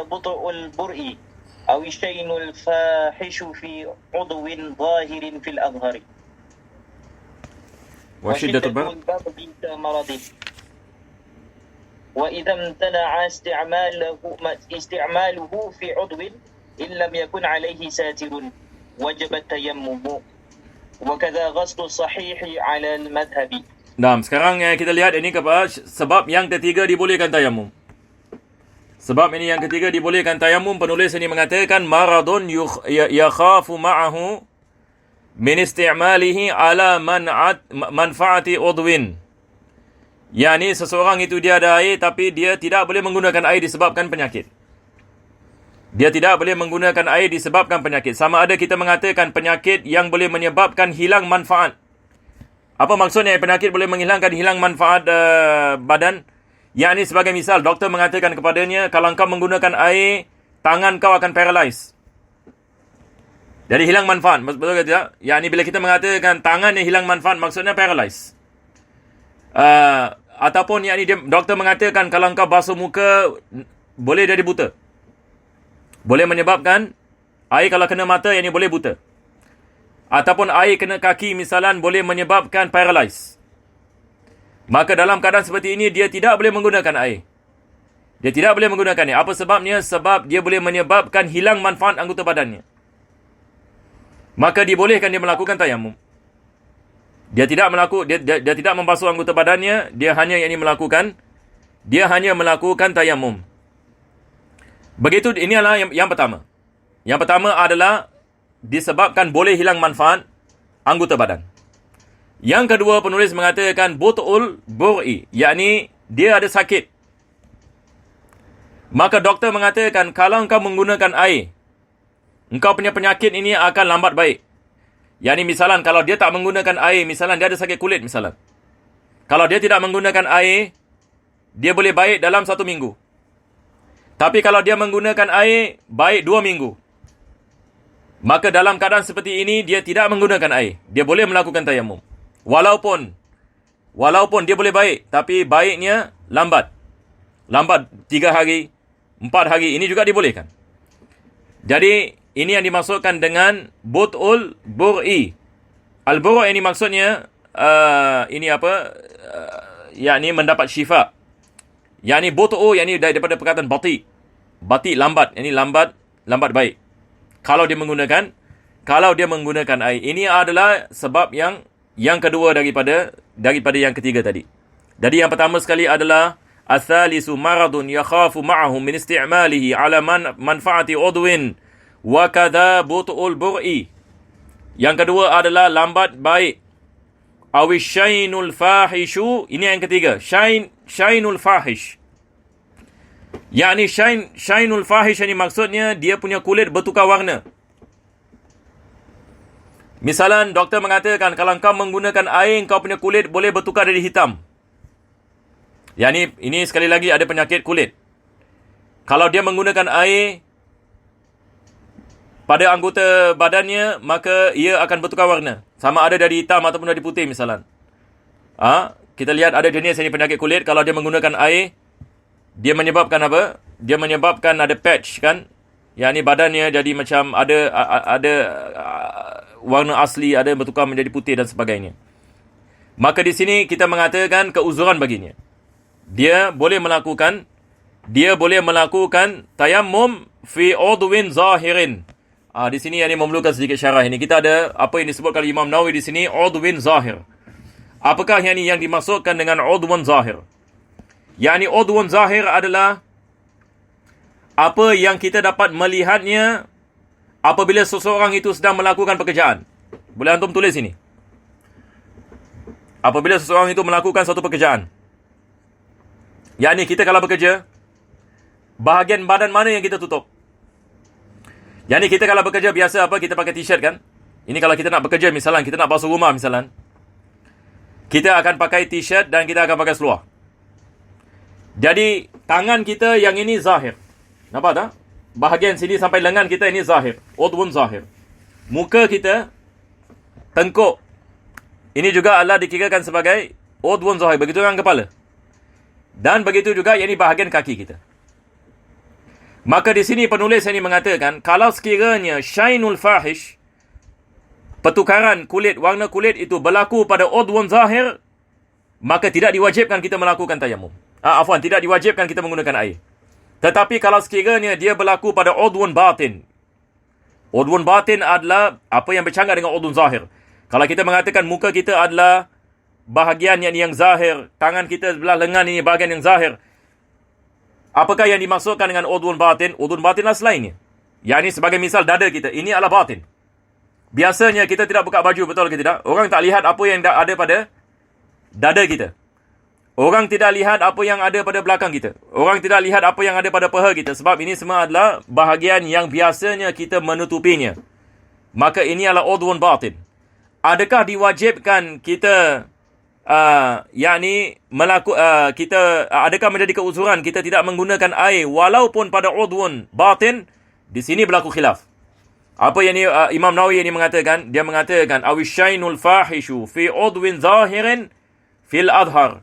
بطء البرء أو الشين الفاحش في عضو ظاهر في الأظهر وشدة البرد كمرض وإذا امتنع استعماله في عضو إن لم يكن عليه ساتر وجب التيمم وكذا غسل الصحيح على المذهب. Nah, sekarang kita lihat ini kepada sebab yang ketiga dibolehkan tayamum. Sebab ini yang ketiga dibolehkan tayamum, penulis ini mengatakan maradun yakhafu ma'ahu min isti'malihi ala manfaati udwin. Yani seseorang itu dia ada air tapi dia tidak boleh menggunakan air disebabkan penyakit. Dia tidak boleh menggunakan air disebabkan penyakit. Sama ada kita mengatakan penyakit yang boleh menyebabkan hilang manfaat. Apa maksudnya penyakit boleh menghilangkan hilang manfaat badan? Yang ini sebagai misal, doktor mengatakan kepadanya, kalau engkau menggunakan air, tangan kau akan paralyze. Jadi hilang manfaat. Betul ke tidak? Yang ini bila kita mengatakan tangan yang hilang manfaat, maksudnya paralyze. Ataupun yang ini doktor mengatakan, kalau engkau basuh muka, boleh jadi buta. Boleh menyebabkan air kalau kena mata, yang ini boleh buta. Ataupun air kena kaki misalan, boleh menyebabkan paralyze. Maka dalam keadaan seperti ini, dia tidak boleh menggunakan air. Dia tidak boleh menggunakannya. Apa sebabnya? Sebab dia boleh menyebabkan hilang manfaat anggota badannya. Maka dibolehkan dia melakukan tayamum. Dia tidak membasuh anggota badannya, dia hanya melakukan tayamum. Begitu, ini adalah yang pertama. Yang pertama adalah disebabkan boleh hilang manfaat anggota badan. Yang kedua, penulis mengatakan but'ul bur'i, yakni dia ada sakit. Maka doktor mengatakan kalau engkau menggunakan air, engkau punya penyakit ini akan lambat baik. Yakni misalan kalau dia tak menggunakan air, misalan dia ada sakit kulit misalan. Kalau dia tidak menggunakan air, dia boleh baik dalam 1 minggu. Tapi kalau dia menggunakan air, baik 2 minggu. Maka dalam keadaan seperti ini, dia tidak menggunakan air. Dia boleh melakukan tayamum. Walaupun Walaupun dia boleh baik, tapi baiknya lambat. Lambat 3 hari, 4 hari, ini juga dibolehkan. Jadi, ini yang dimaksudkan dengan but'ul bur'i. Al-bur' ini maksudnya, ini apa? Yakni mendapat syifa. Yakni but'u, yakni daripada perkataan bati. Bati, lambat. Ini lambat baik. Kalau dia menggunakan air. Ini adalah sebab yang kedua daripada yang ketiga tadi. Jadi yang pertama sekali adalah athalisu maradun yakhafu ma'ahu min isti'malihi ala manfaati udwin wa kadha but'ul bur'i. Yang kedua adalah lambat baik. Awish syainul fahishu. Ini yang ketiga. Syainul fahish. Yakni syainul fahish ini maksudnya dia punya kulit bertukar warna. Misalan doktor mengatakan kalau kau menggunakan air, kau punya kulit boleh bertukar jadi hitam. Yakni ini sekali lagi ada penyakit kulit. Kalau dia menggunakan air pada anggota badannya, maka ia akan bertukar warna. Sama ada dari hitam ataupun dari putih misalan. Kita lihat ada jenis ini penyakit kulit. Kalau dia menggunakan air, dia menyebabkan apa? Dia menyebabkan ada patch kan? Yang ni badannya jadi macam ada warna asli, ada yang bertukar menjadi putih dan sebagainya. Maka di sini kita mengatakan keuzuran baginya. Dia boleh melakukan tayammum fi udwin zahirin. Di sini yang ini memerlukan sedikit syarah ini. Kita ada apa yang disebutkan oleh Imam Nawawi di sini udwin zahir. Apakah yang ini yang dimaksudkan dengan udwun zahir? Yakni udwun zahir adalah apa yang kita dapat melihatnya apabila seseorang itu sedang melakukan pekerjaan. Boleh antum tulis ini. Apabila seseorang itu melakukan satu pekerjaan. Yakni kita kalau bekerja, bahagian badan mana yang kita tutup? Yakni kita kalau bekerja biasa apa? Kita pakai t-shirt kan? Ini kalau kita nak bekerja misalan, kita nak basuh rumah misalan. Kita akan pakai t-shirt dan kita akan pakai seluar. Jadi, tangan kita yang ini zahir. Nampak tak? Bahagian sini sampai lengan kita ini zahir. Udwun zahir. Muka kita, tengkuk. Ini juga adalah dikirakan sebagai udwun zahir. Begitu dengan kepala. Dan begitu juga yang ini bahagian kaki kita. Maka di sini penulis ini mengatakan, kalau sekiranya syainul fahish, pertukaran kulit, warna kulit itu berlaku pada udwun zahir, maka tidak diwajibkan kita melakukan tayammum. Tidak diwajibkan kita menggunakan air. Tetapi kalau sekiranya dia berlaku pada udwun batin. Udwun batin adalah apa yang bercanggah dengan udwun zahir. Kalau kita mengatakan muka kita adalah bahagian yang zahir, tangan kita sebelah lengan ini bahagian yang zahir. Apakah yang dimaksudkan dengan udwun batin? Udwun batin adalah selainnya. Yang ini sebagai misal dada kita. Ini adalah batin. Biasanya kita tidak buka baju, betul ke tidak? Orang tak lihat apa yang ada pada dada kita. Orang tidak lihat apa yang ada pada belakang kita. Orang tidak lihat apa yang ada pada paha kita. Sebab ini semua adalah bahagian yang biasanya kita menutupinya. Maka ini adalah udwun batin. Adakah diwajibkan kita adakah menjadi keuzuran kita tidak menggunakan air walaupun pada udwun batin? Di sini berlaku khilaf. Apa yang Imam Nawawi ini mengatakan? Dia mengatakan awisyainul fahishu fi udwin zahirin fil adhar.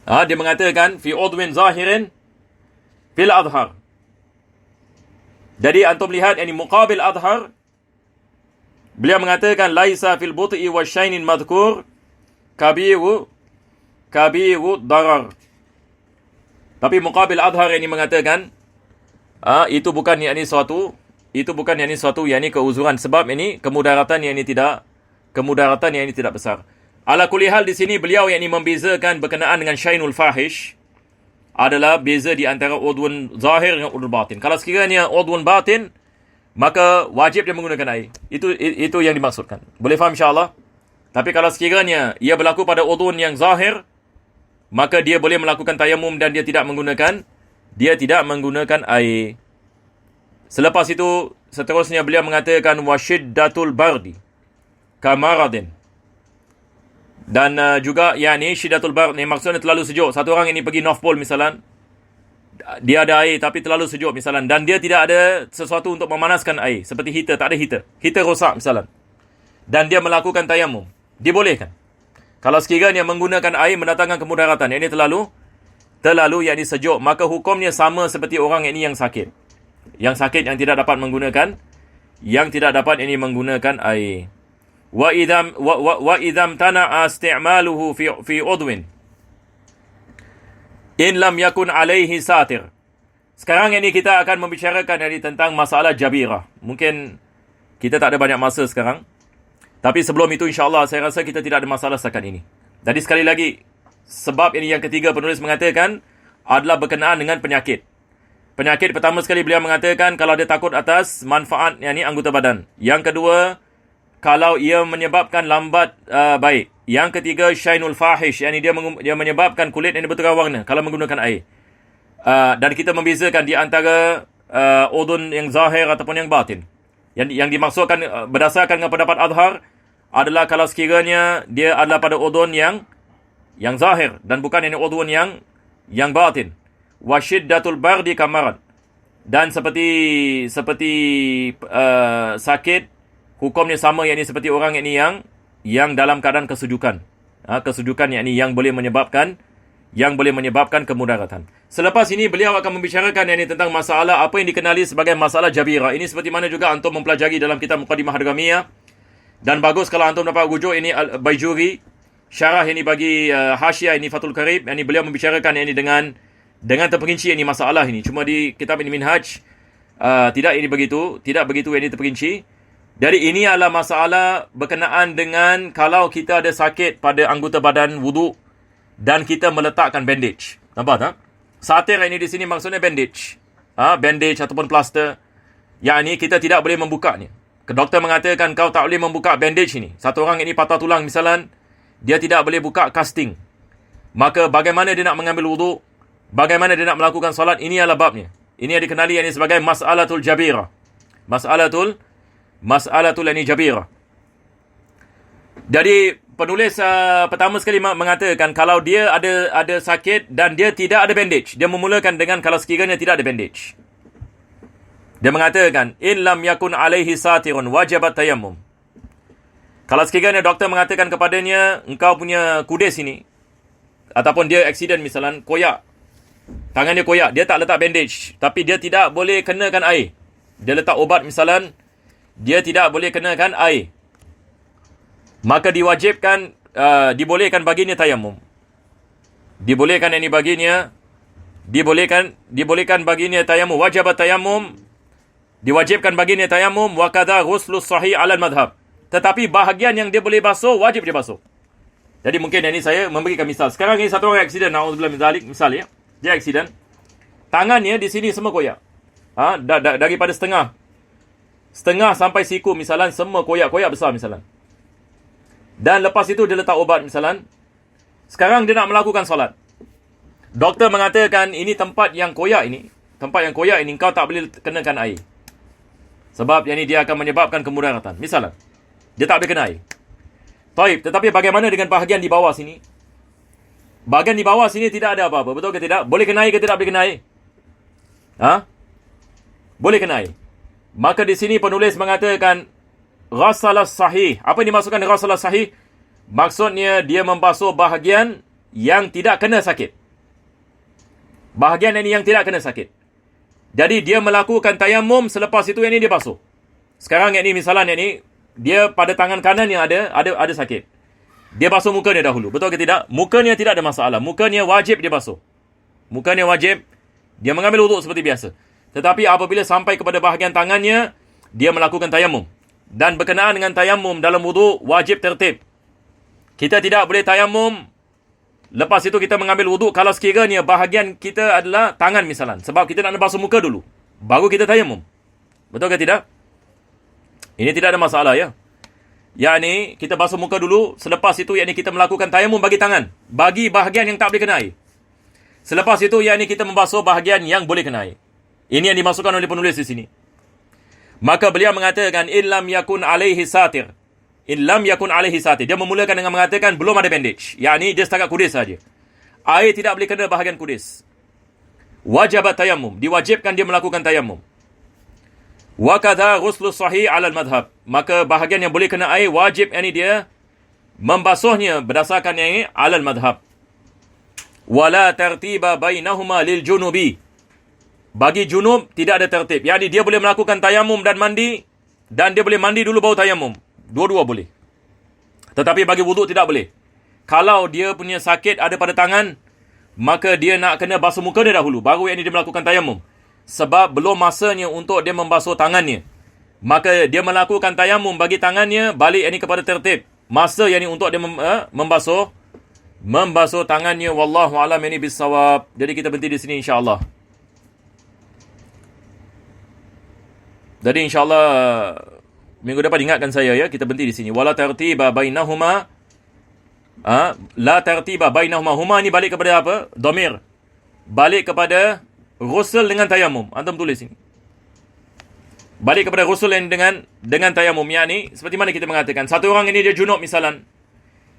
Dia mengatakan fi udwin zahirin fil adhar. Jadi antum lihat ini muqabil adhar. Beliau mengatakan laisa fil but'i wasyainin madhkur kabiru darar. Tapi muqabil adhar ini mengatakan itu bukan suatu yakni keuzuran, sebab ini kemudaratan yang ini tidak besar. Ala kulli hal di sini beliau yakni membezakan berkenaan dengan syainul fahish adalah beza di antara udwun zahir dengan udwun batin. Kalau sekiranya udwun batin, maka wajib dia menggunakan air. Itu yang dimaksudkan. Boleh faham insya-Allah? Tapi kalau sekiranya ia berlaku pada udwun yang zahir, maka dia boleh melakukan tayammum dan dia tidak menggunakan air. Selepas itu seterusnya beliau mengatakan wasyiddatul bardi kamaradin. Dan juga yakni syiddatul bard ni maksudnya terlalu sejuk. Satu orang ini pergi North Pole misalan, dia ada air tapi terlalu sejuk misalan, dan dia tidak ada sesuatu untuk memanaskan air, seperti heater, tak ada heater rosak misalan, dan dia melakukan tayammum, dibolehkan. Kalau sekiranya menggunakan air mendatangkan kemudaratan, yang ini terlalu yakni sejuk, maka hukumnya sama seperti orang yang sakit. Yang sakit yang tidak dapat menggunakan air. Wa idham tana'a isti'maluhu fi udwin in lam yakun alaihi satir. Sekarang ini kita akan membicarakan tentang masalah jabirah. Mungkin kita tak ada banyak masa sekarang. Tapi sebelum itu insya-Allah saya rasa kita tidak ada masalah setakat ini. Jadi sekali lagi, sebab ini yang ketiga penulis mengatakan adalah berkenaan dengan penyakit. Penyakit pertama sekali beliau mengatakan kalau dia takut atas manfaat yakni anggota badan. Yang kedua, kalau ia menyebabkan lambat baik. Yang ketiga, syainul fahish, yakni dia menyebabkan kulit yang bertukar warna kalau menggunakan air. Dan kita membezakan di antara udhun yang zahir ataupun yang batin. Yang dimaksudkan berdasarkan dengan pendapat Azhar adalah kalau sekiranya dia adalah pada udhun yang zahir dan bukan yang udhun yang batin. Wa shiddatul bardi kamarad. Dan seperti sakit, hukumnya sama, yakni seperti orang yang dalam keadaan kesejukan. Kesejukan yakni yang boleh menyebabkan kemudaratan. Selepas ini beliau akan membicarakan tentang masalah apa yang dikenali sebagai masalah jabirah. Ini seperti mana juga antum mempelajari dalam kitab Muqaddimah Hadramiyah. Dan bagus kalau antum dapat rujuk ini Al-Baijuri, syarah ini bagi Hasyiah ini Fathul Qarib. Ini beliau membicarakan ini dengan terperinci ini masalah ini. Cuma di kitab ini Minhaj tidak begitu ini terperinci. Jadi ini adalah masalah berkenaan dengan kalau kita ada sakit pada anggota badan wudu dan kita meletakkan bandage. Nampak tak? Satir ini di sini maksudnya bandage. Bandage ataupun plaster. Yang ini kita tidak boleh membukanya. Doktor mengatakan kau tak boleh membuka bandage ini. Satu orang ini patah tulang misalnya, dia tidak boleh buka casting. Maka bagaimana dia nak mengambil wudu? Bagaimana dia nak melakukan solat? Ini adalah babnya. Ini yang dikenali ini sebagai mas'alatul jabirah. Mas'alatul ini jabirah. Jadi penulis pertama sekali mengatakan kalau dia ada sakit dan dia tidak ada bandage, dia memulakan dengan kalau sekiranya tidak ada bandage. Dia mengatakan in lam yakun alaihi satirun wajibat tayammum. Kalau sekiranya doktor mengatakan kepadanya engkau punya kudis ini ataupun dia aksiden misalnya koyak, tangan dia koyak, dia tak letak bandage tapi dia tidak boleh kenakan air. Dia letak ubat misalnya, dia tidak boleh kenakan air. Maka diwajibkan dibolehkan baginya tayamum. Dibolehkan baginya tayamum, wajibat tayamum. Diwajibkan baginya tayamum wa kadza ghuslus sahih 'ala al-madhhab. Tetapi bahagian yang dia boleh basuh wajib dia basuh. Jadi mungkin ini saya memberikan misal. Sekarang ini satu orang aksiden, naudzubillah min zalik, misal ya. Dia aksiden. Tangannya di sini semua koyak. Daripada setengah sampai siku misalnya semua koyak besar misalnya. Dan lepas itu dia letak ubat misalnya. Sekarang dia nak melakukan solat. Doktor mengatakan ini tempat yang koyak ini kau tak boleh kenakan air. Sebab yang ini dia akan menyebabkan kemudaratan. Misalnya, dia tak boleh kena air. Taib, tetapi bagaimana dengan bahagian di bawah sini? Bahagian di bawah sini tidak ada apa-apa. Betul ke tidak? Boleh kena air ke tidak boleh kena air? Boleh kena air. Maka di sini penulis mengatakan ghasalah sahih. Apa yang dimaksudkan ghasalah sahih? Maksudnya dia membasuh bahagian yang tidak kena sakit. Bahagian ini yang tidak kena sakit. Jadi dia melakukan tayamum, selepas itu yang ini dia basuh. Sekarang yang ini misalnya yang ini dia pada tangan kanan yang ada sakit. Dia basuh mukanya dahulu. Betul ke tidak? Mukanya tidak ada masalah. Mukanya wajib dia basuh. Mukanya wajib dia mengambil wuduk seperti biasa. Tetapi apabila sampai kepada bahagian tangannya, dia melakukan tayamum. Dan berkenaan dengan tayamum dalam wuduk wajib tertib. Kita tidak boleh tayamum lepas itu kita mengambil wuduk kalau sekiranya bahagian kita adalah tangan misalnya. Sebab kita nak basuh muka dulu, baru kita tayamum. Betul ke tidak? Ini tidak ada masalah ya. Yakni kita basuh muka dulu, selepas itu yakni kita melakukan tayamum bagi tangan, bagi bahagian yang tak boleh kena air. Selepas itu yakni kita membasuh bahagian yang boleh kena air. Ini yang dimasukkan oleh penulis di sini. Maka beliau mengatakan illam yakun alaihi satir. Illam yakun alaihi satir. Dia memulakan dengan mengatakan belum ada bandage. Yakni dia setakat kudis saja. Air tidak boleh kena bahagian kudis. Wajibat tayamum. Diwajibkan dia melakukan tayamum. Wa kadza ghuslu sahih 'ala al-madhhab. Maka bahagian yang boleh kena air wajib yakni dia membasuhnya berdasarkan yang ini alal madhab. Wala tartiba bainahuma lil junubi. Bagi junub tidak ada tertib. Yani dia boleh melakukan tayamum dan mandi, dan dia boleh mandi dulu baru tayamum. Dua-dua boleh. Tetapi bagi wuduk tidak boleh. Kalau dia punya sakit ada pada tangan, maka dia nak kena basuh muka dia dahulu, baru yang ini dia melakukan tayamum. Sebab belum masanya untuk dia membasuh tangannya. Maka dia melakukan tayamum bagi tangannya, balik yang ini kepada tertib. Masa yang ini untuk dia membasuh tangannya. Wallahu a'lam ini bisawab. Jadi kita berhenti di sini insya-Allah. Jadi insya-Allah minggu depan ingatkan saya ya, kita berhenti di sini. Wala tartiba bainahuma. La tartiba bainahuma. Huma ni balik kepada apa? Dhamir. Balik kepada ghusl dengan tayamum. Antum tulis ini. Balik kepada ghusl dengan tayamum. Yani seperti mana kita mengatakan, satu orang ini dia junub misalan.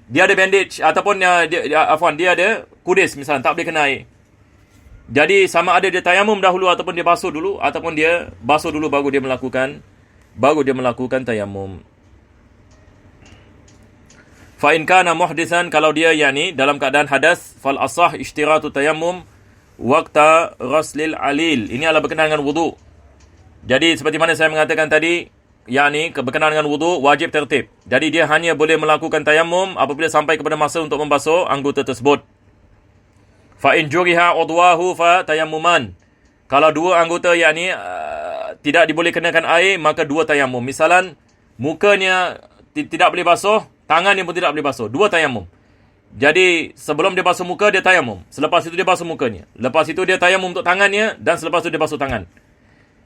Dia ada bandage ataupun dia ada kudis misalnya, tak boleh kena air. Jadi sama ada dia tayamum dahulu ataupun dia basuh dulu, ataupun dia basuh dulu baru dia melakukan tayamum. Fa in kana muhdisan, kalau dia yani dalam keadaan hadas, fal asah ishtiratu tayammum waqta ghuslil alil. Ini adalah berkenaan dengan wudu. Jadi seperti mana saya mengatakan tadi, yakni berkenaan dengan wudu wajib tertib. Jadi dia hanya boleh melakukan tayamum apabila sampai kepada masa untuk membasuh anggota tersebut. Fa in juriha udwahu fa tayammuman. Kalau dua anggota yakni tidak diboleh kenakan air, maka dua tayamum. Misalan mukanya tidak boleh basuh, tangannya pun tidak boleh basuh, dua tayamum. Jadi sebelum dia basuh muka dia tayamum, selepas itu dia basuh mukanya, lepas itu dia tayamum untuk tangannya, dan selepas itu dia basuh tangan.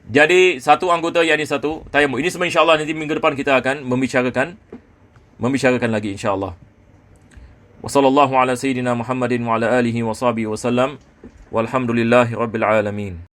Jadi satu anggota yakni satu tayamum. Ini semua insya-Allah nanti minggu depan kita akan membicarakan lagi insya-Allah. Wa sallallahu ala sayyidina Muhammadin wa ala alihi wa sahbihi wa sallam. Walhamdulillahirabbil alamin.